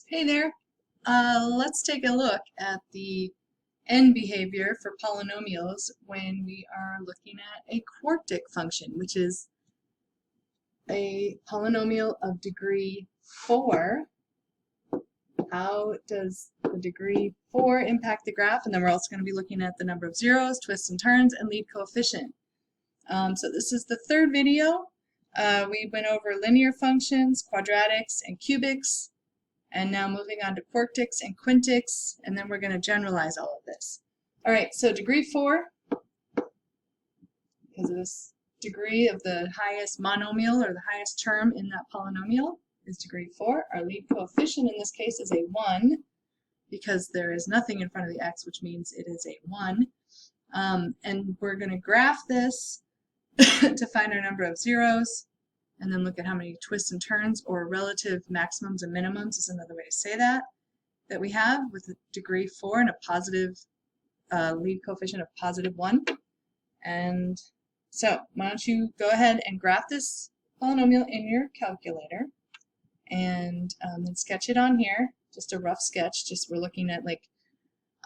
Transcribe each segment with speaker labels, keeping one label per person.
Speaker 1: Hey there. Let's take a look at the end behavior for polynomials when we are looking at a quartic function, which is a polynomial of degree 4. How does the degree 4 impact the graph? And then we're also going to be looking at the number of zeros, twists and turns, and lead coefficient. So this is the third video. We went over linear functions, quadratics, and cubics. And now moving on to quartics and quintics, and then we're going to generalize all of this. All right, so degree 4, because of this degree of the highest monomial or the highest term in that polynomial is degree 4. Our lead coefficient in this case is a 1, because there is nothing in front of the x, which means it is a 1. And we're going to graph this to find our number of zeros, and then look at how many twists and turns, or relative maximums and minimums is another way to say that we have with a degree 4 and a positive lead coefficient of positive 1. And so why don't you go ahead and graph this polynomial in your calculator and then sketch it on here, just a rough sketch. Just we're looking at like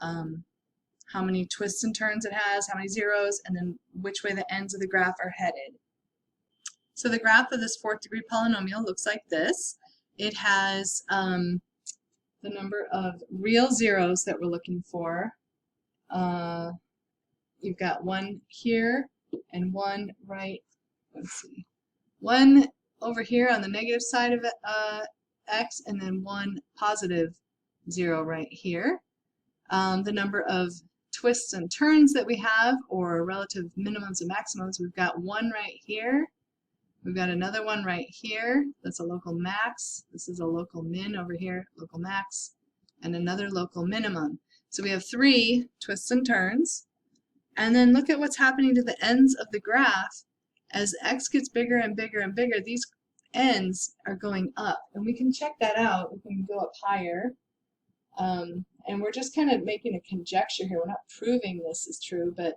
Speaker 1: how many twists and turns it has, how many zeros, and then which way the ends of the graph are headed. So the graph of this 4th degree polynomial looks like this. It has the number of real zeros that we're looking for. You've got one here and one right, let's see, one over here on the negative side of x, and then one positive 0 right here. The number of twists and turns that we have, or relative minimums and maximums, we've got one right here. We've got another one right here. That's a local max. This is a local min over here, local max, and another local minimum. So we have 3 twists and turns. And then look at what's happening to the ends of the graph. As x gets bigger and bigger and bigger, these ends are going up. And we can check that out. We can go up higher. And we're just kind of making a conjecture here. We're not proving this is true, but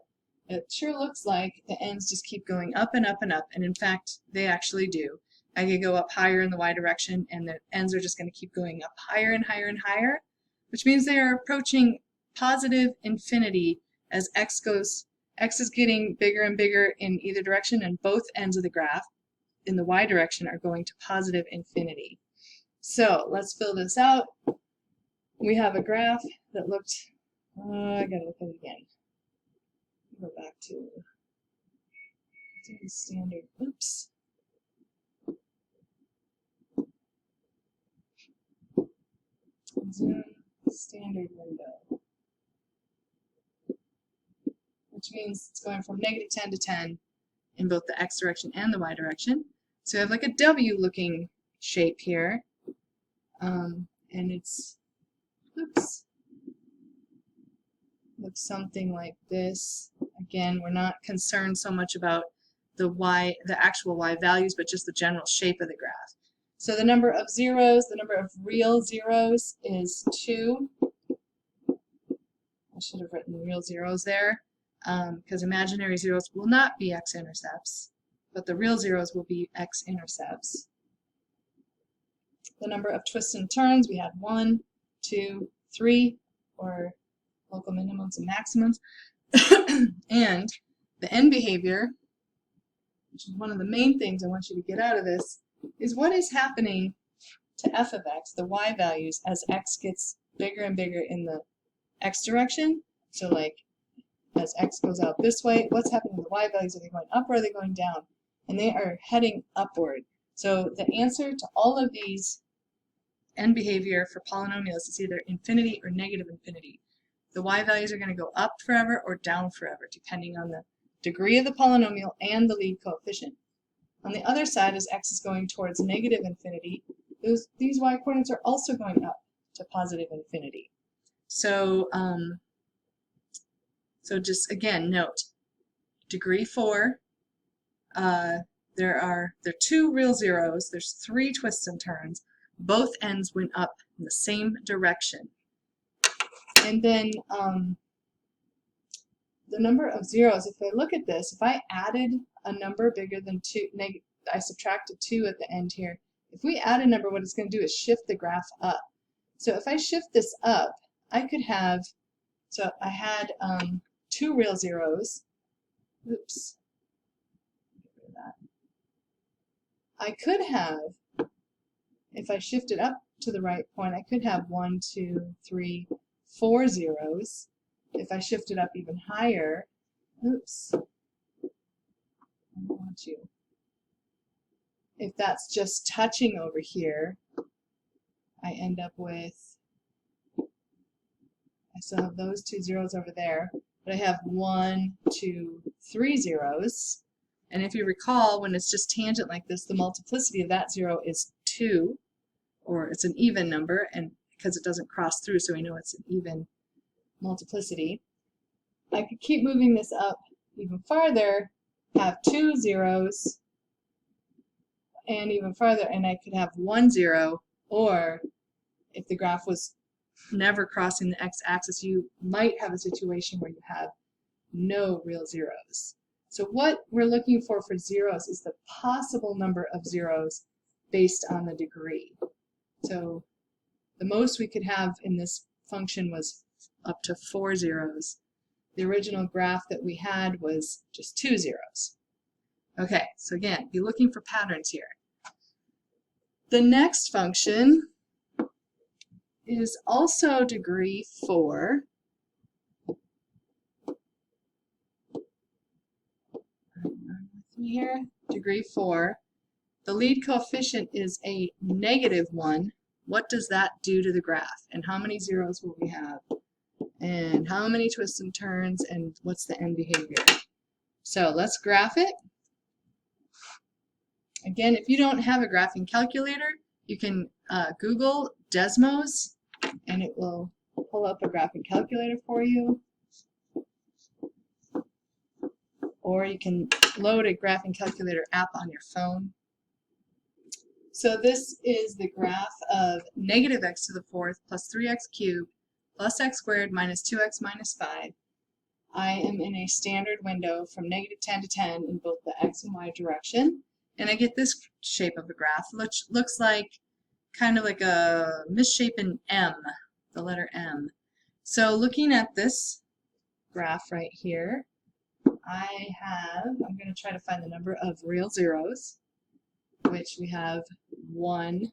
Speaker 1: it sure looks like the ends just keep going up and up and up, and in fact, they actually do. I could go up higher in the y direction, and the ends are just going to keep going up higher and higher and higher, which means they are approaching positive infinity as x is getting bigger and bigger in either direction, and both ends of the graph in the y direction are going to positive infinity. So let's fill this out. We have a graph that looked, I gotta look at it again. Go back to standard, oops. Zoom standard window, which means it's going from -10 to 10 in both the x direction and the y direction. So we have like a W looking shape here, and it's, oops, looks something like this. Again, we're not concerned so much about the actual y values, but just the general shape of the graph. So the number of zeros, the number of real zeros is 2. I should have written real zeros there, because imaginary zeros will not be x-intercepts, but the real zeros will be x-intercepts. The number of twists and turns, we had 1, 2, 3, or local minimums and maximums. And the end behavior, which is one of the main things I want you to get out of this, is what is happening to f of x, the y values, as x gets bigger and bigger in the x direction. So like as x goes out this way, what's happening to the y values? Are they going up or are they going down? And they are heading upward. So the answer to all of these end behavior for polynomials is either infinity or negative infinity. The y values are going to go up forever or down forever, depending on the degree of the polynomial and the lead coefficient. On the other side, as x is going towards negative infinity, these y coordinates are also going up to positive infinity. So, so just again, note, degree 4, there are 2 real zeros, there's 3 twists and turns, both ends went up in the same direction. And then the number of zeros, if I look at this, if I added a number bigger than 2, I subtracted 2 at the end here. If we add a number, what it's going to do is shift the graph up. So if I shift this up, I could have, so I had 2 real zeros. Oops. Get rid of that. I could have, if I shift it up to the right point, I could have 1, 2, 3, 4 zeros. If I shift it up even higher, oops, I don't want you. If that's just touching over here, I end up with, I still have those 2 zeros over there, but I have 1, 2, 3 zeros. And if you recall, when it's just tangent like this, the multiplicity of that 0 is 2, or it's an even number, and because it doesn't cross through, so we know it's an even multiplicity. I could keep moving this up even farther, have 2 zeros, and even farther, and I could have 1 0, or if the graph was never crossing the x-axis, you might have a situation where you have no real zeros. So what we're looking for zeros is the possible number of zeros based on the degree. So the most we could have in this function was up to 4 zeros. The original graph that we had was just 2 zeros. Okay, so again, be looking for patterns here. The next function is also degree 4. Here, degree 4. The lead coefficient is a -1. What does that do to the graph? And how many zeros will we have? And how many twists and turns? And what's the end behavior? So let's graph it. Again, if you don't have a graphing calculator, you can Google Desmos, and it will pull up a graphing calculator for you. Or you can load a graphing calculator app on your phone. So this is the graph of -x to the 4th plus 3x cubed plus x squared minus 2x minus 5. I am in a standard window from -10 to 10 in both the x and y direction. And I get this shape of a graph, which looks like kind of like a misshapen M, the letter M. So looking at this graph right here, I'm going to try to find the number of real zeros, which we have 1,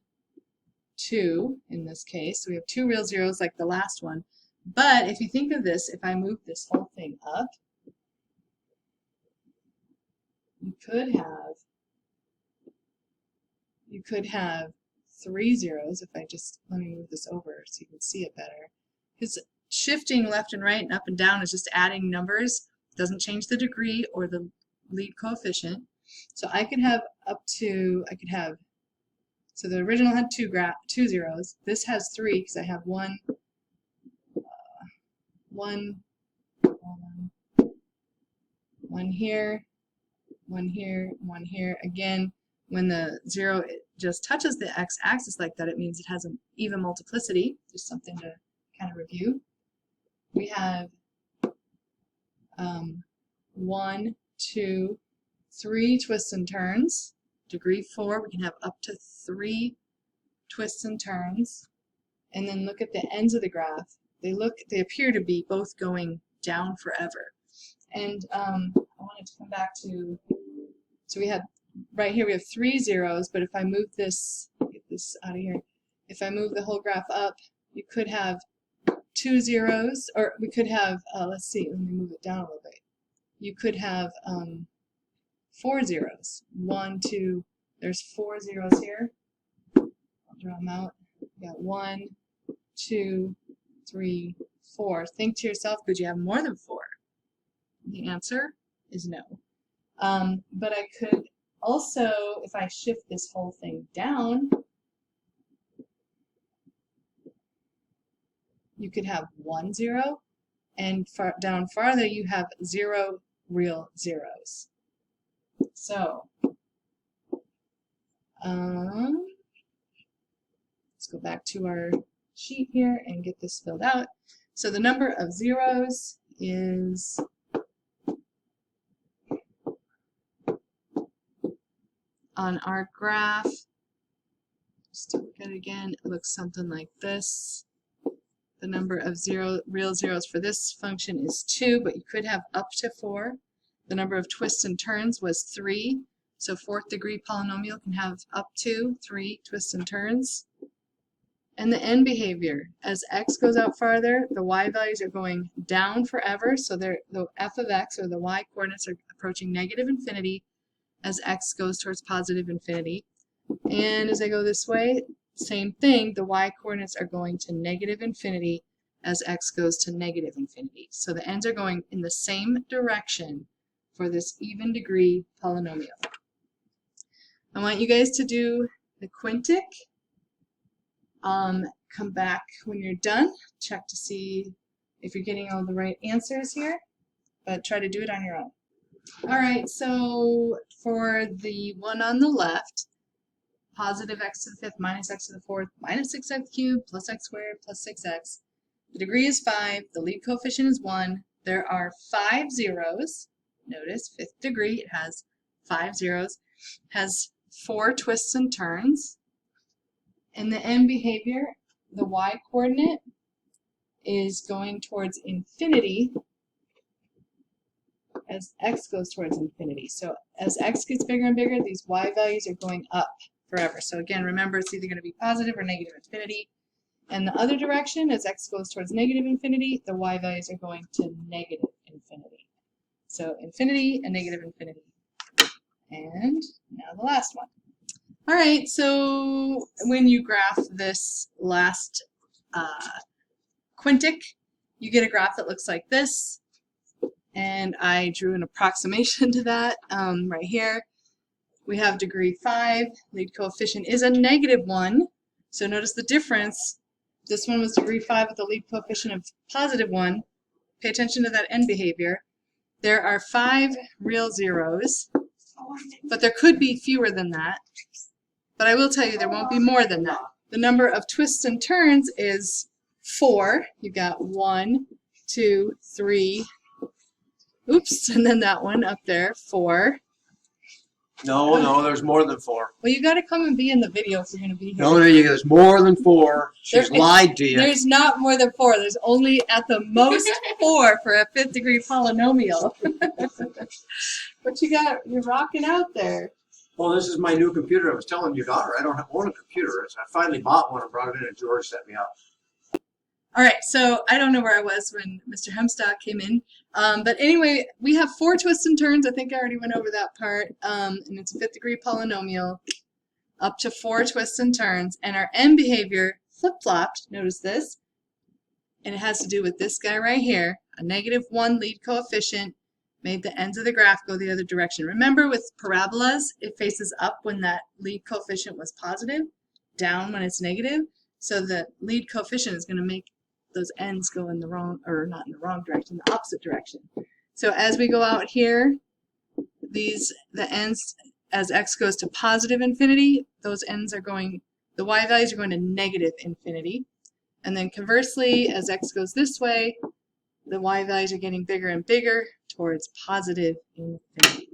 Speaker 1: 2 in this case. So we have 2 real zeros like the last one. But if you think of this, if I move this whole thing up, you could have 3 zeros. If I just, let me move this over so you can see it better. Because shifting left and right and up and down is just adding numbers. It doesn't change the degree or the lead coefficient. So I could have up to, so the original had 2 zeros. This has 3 because I have one here, one here, one here. Again, when the 0 just touches the x-axis like that, it means it has an even multiplicity. Just something to kind of review. We have 1, 2, 3 twists and turns. Degree 4, we can have up to 3 twists and turns. And then look at the ends of the graph. They appear to be both going down forever. And I wanted to come back to, so we have, right here we have 3 zeros, but if I move this, get this out of here, if I move the whole graph up, you could have 2 zeros, or we could have, let's see, let me move it down a little bit. You could have 4 zeros. 1, 2, there's 4 zeros here. I'll draw them out. You got 1, 2, 3, 4. Think to yourself, could you have more than 4? The answer is no. But I could also, if I shift this whole thing down, you could have 1 0, and down farther you have 0 real zeros. So, let's go back to our sheet here and get this filled out. So the number of zeros is on our graph Just to look at it again, it looks something like this. The number of real zeros for this function is 2, but you could have up to 4. The number of twists and turns was 3. So 4th degree polynomial can have up to 3 twists and turns. And the end behavior, as x goes out farther, the y values are going down forever, so the f of x, or the y coordinates, are approaching negative infinity as x goes towards positive infinity. And as I go this way, same thing, the y coordinates are going to negative infinity as x goes to negative infinity. So the ends are going in the same direction for this even degree polynomial. I want you guys to do the quintic. Come back when you're done, check to see if you're getting all the right answers here, but try to do it on your own. Alright, so for the one on the left, positive x to the 5th minus x to the 4th minus 6x cubed plus x squared plus 6x. The degree is 5, the lead coefficient is 1, there are 5 zeros. Notice 5th degree, it has 5 zeros, has 4 twists and turns. And the end behavior, the y coordinate is going towards infinity as x goes towards infinity. So as x gets bigger and bigger, these y values are going up forever. So again, remember, it's either going to be positive or negative infinity. And the other direction, as x goes towards negative infinity, the y values are going to negative infinity. So infinity and negative infinity. And now the last one. All right, so when you graph this last quintic, you get a graph that looks like this. And I drew an approximation to that right here. We have degree 5, lead coefficient is a -1. So notice the difference. This one was degree 5 with a lead coefficient of +1. Pay attention to that end behavior. There are 5 real zeros, but there could be fewer than that. But I will tell you there won't be more than that. The number of twists and turns is 4. You've got 1, 2, 3. Oops, and then that one up there, 4.
Speaker 2: No, there's more than 4.
Speaker 1: Well, you got to come and be in the video if you're going to be here.
Speaker 2: No, there's more than 4. She's lied to you.
Speaker 1: There's not more than 4. There's only at the most 4 for a 5th degree polynomial. What you got? You're rocking out there.
Speaker 2: Well, this is my new computer. I was telling your daughter I don't own a computer. So I finally bought one and brought it in, and George set me up.
Speaker 1: All right, so I don't know where I was when Mr. Hemstock came in. But anyway, we have 4 twists and turns. I think I already went over that part. And it's a 5th degree polynomial, up to 4 twists and turns. And our end behavior flip-flopped, notice this. And it has to do with this guy right here. A -1 lead coefficient made the ends of the graph go the other direction. Remember, with parabolas, it faces up when that lead coefficient was positive, down when it's negative. So the lead coefficient is going to make those ends go in the wrong, or not in the wrong direction, the opposite direction. So as we go out here, the ends, as x goes to positive infinity, those ends are going, the y values are going to negative infinity. And then conversely, as x goes this way, the y values are getting bigger and bigger towards positive infinity.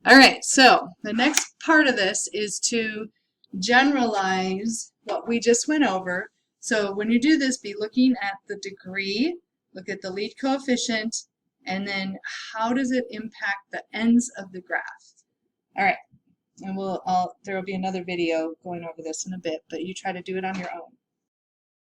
Speaker 1: All right, so the next part of this is to generalize what we just went over. So when you do this, be looking at the degree, look at the lead coefficient, and then how does it impact the ends of the graph. All right, and there will be another video going over this in a bit, but you try to do it on your own.